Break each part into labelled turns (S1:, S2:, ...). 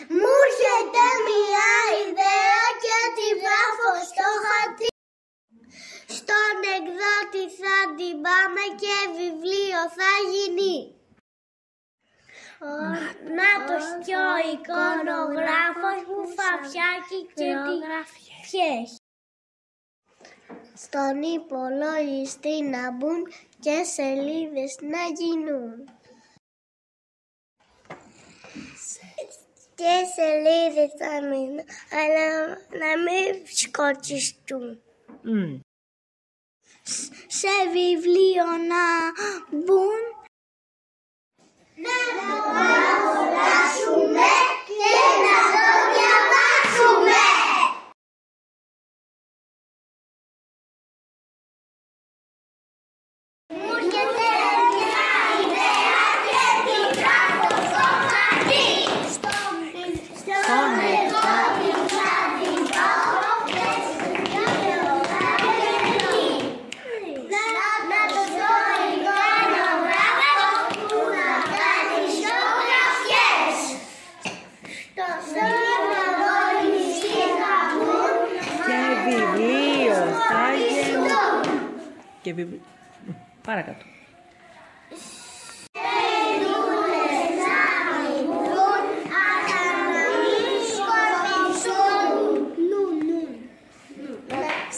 S1: Μου έρχεται μια ιδέα και τη γράφω στο χαρτί. Στον εκδότη θα την πάμε και βιβλίο θα γίνει. Νάτος και ο εικονογράφος που θα φτιάξει και ποιες. Στον υπολογιστή να μπουν και σελίδες να γίνουν. Και σελίδες θα μείνουν, αλλά να μην σκοτιστούν. Σε βιβλίο να μπουν, να το αγοράσουμε και να το διαβάσουμε. Μου έρχεται μια ιδέα και την γράφω στο χαρτί. Στον εκδότη θα την πάω και βιβλίο θα γίνει. Να το δω εικονογράφο που θα κάνει ζωγραφιές. Στον υπολογιστή θα μπουν
S2: και βιβλίο θα γίνει. Παρακάτω.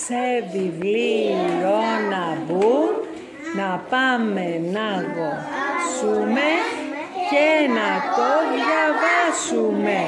S2: Σε βιβλίο να μπουν, να πάμε να δώσουμε και να το διαβάσουμε.